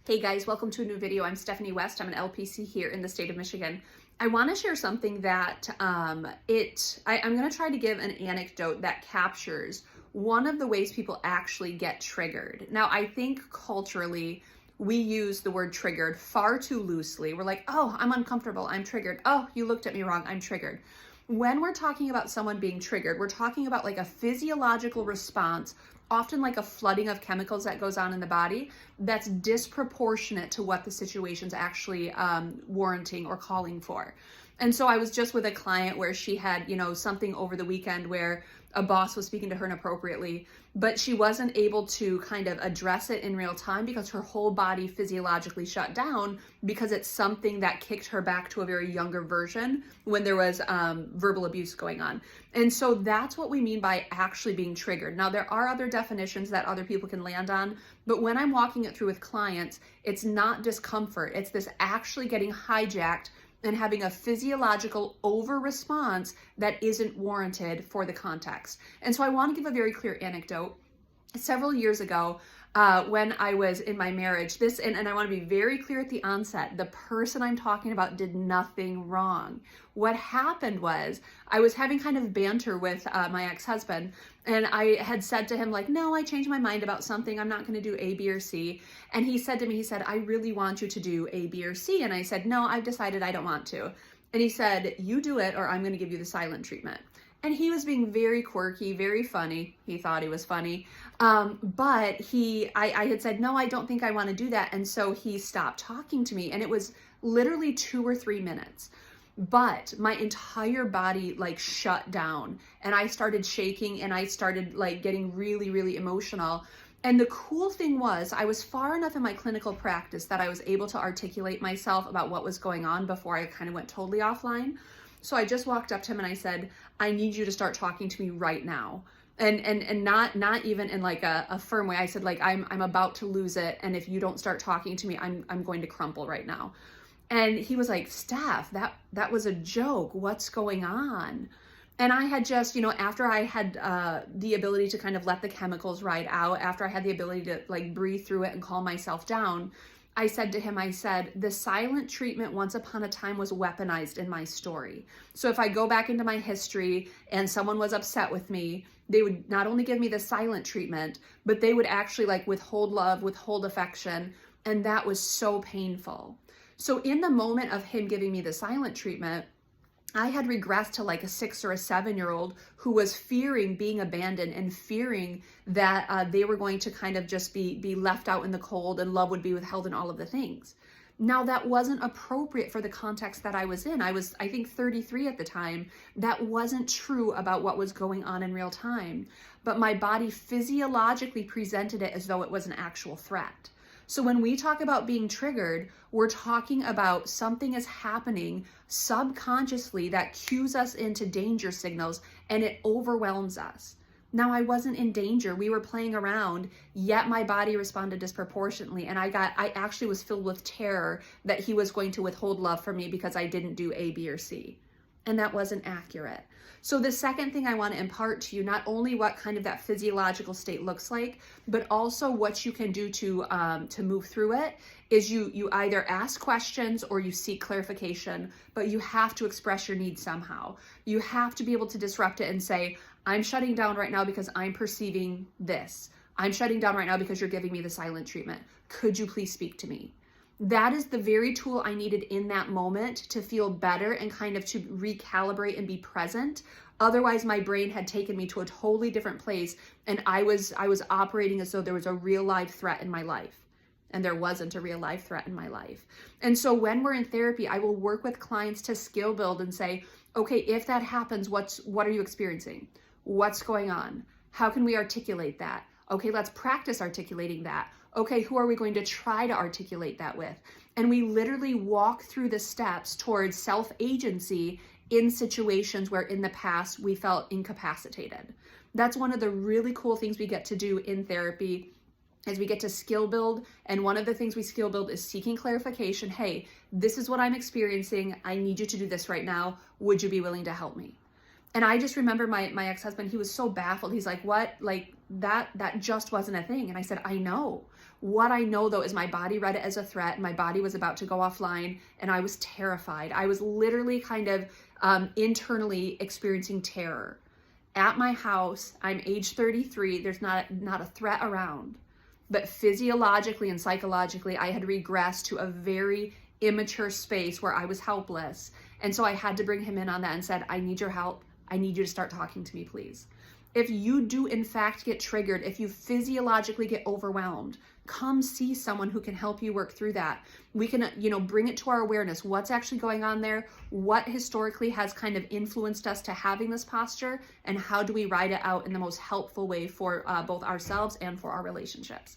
Hey guys, welcome to a new video. I'm Stephanie West. I'm an LPC here in the state of Michigan. I want to share something that I'm going to try to give an anecdote that captures one of the ways people actually get triggered. Now, I think culturally we use the word triggered far too loosely. We're like, oh, I'm uncomfortable, I'm triggered. Oh, you looked at me wrong, I'm triggered. When we're talking about someone being triggered, we're talking about like a physiological response, often like a flooding of chemicals that goes on in the body that's disproportionate to what the situation's actually warranting or calling for. And so I was just with a client where she had, something over the weekend where a boss was speaking to her inappropriately, but she wasn't able to kind of address it in real time because her whole body physiologically shut down because it's something that kicked her back to a very younger version when there was verbal abuse going on. And so that's what we mean by actually being triggered. Now, there are other definitions that other people can land on, but when I'm walking it through with clients, it's not discomfort. It's this actually getting hijacked and having a physiological over response that isn't warranted for the context. And so I want to give a very clear anecdote. Several years ago, when I was in my marriage, and I want to be very clear at the onset, the person I'm talking about did nothing wrong. What happened was I was having kind of banter with my ex-husband, and I had said to him like, no, I changed my mind about something. I'm not going to do A, B, or C. And he said to me, I really want you to do A, B, or C. And I said, no, I've decided I don't want to. And he said, you do it or I'm going to give you the silent treatment. And he was being very quirky, very funny. He thought he was funny. But I had said, no, I don't think I want to do that. And so he stopped talking to me, and it was literally 2 or 3 minutes. But my entire body like shut down, and I started shaking, and I started like getting really, really emotional. And the cool thing was I was far enough in my clinical practice that I was able to articulate myself about what was going on before I kind of went totally offline. So I just walked up to him and I said, I need you to start talking to me right now. And not even in like a firm way. I said, like, I'm about to lose it. And if you don't start talking to me, I'm going to crumple right now. And he was like, Steph, that was a joke. What's going on? And I had just, after I had the ability to kind of let the chemicals ride out, after I had the ability to like breathe through it and calm myself down, I said to him, the silent treatment once upon a time was weaponized in my story. So if I go back into my history and someone was upset with me, they would not only give me the silent treatment, but they would actually like withhold love, withhold affection. And that was so painful. So in the moment of him giving me the silent treatment, I had regressed to like a 6 or a 7-year-old who was fearing being abandoned and fearing that they were going to kind of just be left out in the cold and love would be withheld and all of the things. Now, that wasn't appropriate for the context that I was in. I was, I think, 33 at the time. That wasn't true about what was going on in real time. But my body physiologically presented it as though it was an actual threat. So when we talk about being triggered, we're talking about something is happening subconsciously that cues us into danger signals, and it overwhelms us. Now, I wasn't in danger. We were playing around, yet my body responded disproportionately. And I actually was filled with terror that he was going to withhold love from me because I didn't do A, B, or C. And that wasn't accurate. So the second thing I want to impart to you, not only what kind of that physiological state looks like, but also what you can do to move through it, is you either ask questions or you seek clarification, but you have to express your needs somehow. You have to be able to disrupt it and say, I'm shutting down right now because I'm perceiving this. I'm shutting down right now because you're giving me the silent treatment. Could you please speak to me? That is the very tool I needed in that moment to feel better and kind of to recalibrate and be present. Otherwise, my brain had taken me to a totally different place, and I was operating as though there was a real live threat in my life. And there wasn't a real life threat in my life. And so when we're in therapy, I will work with clients to skill build and say, okay, if that happens, what are you experiencing? What's going on? How can we articulate that? Okay, let's practice articulating that. Okay, who are we going to try to articulate that with? And we literally walk through the steps towards self-agency in situations where in the past we felt incapacitated. That's one of the really cool things we get to do in therapy, is we get to skill build. And one of the things we skill build is seeking clarification. Hey, this is what I'm experiencing. I need you to do this right now. Would you be willing to help me? And I just remember my ex-husband, he was so baffled. He's like, what? Like that just wasn't a thing. And I said, I know. What I know though is my body read it as a threat. My body was about to go offline and I was terrified. I was literally kind of internally experiencing terror. At my house, I'm age 33, there's not a threat around. But physiologically and psychologically, I had regressed to a very immature space where I was helpless. And so I had to bring him in on that and said, I need your help. I need you to start talking to me, please. If you do in fact get triggered, if you physiologically get overwhelmed, come see someone who can help you work through that. We can, bring it to our awareness. What's actually going on there? What historically has kind of influenced us to having this posture? And how do we ride it out in the most helpful way for both ourselves and for our relationships?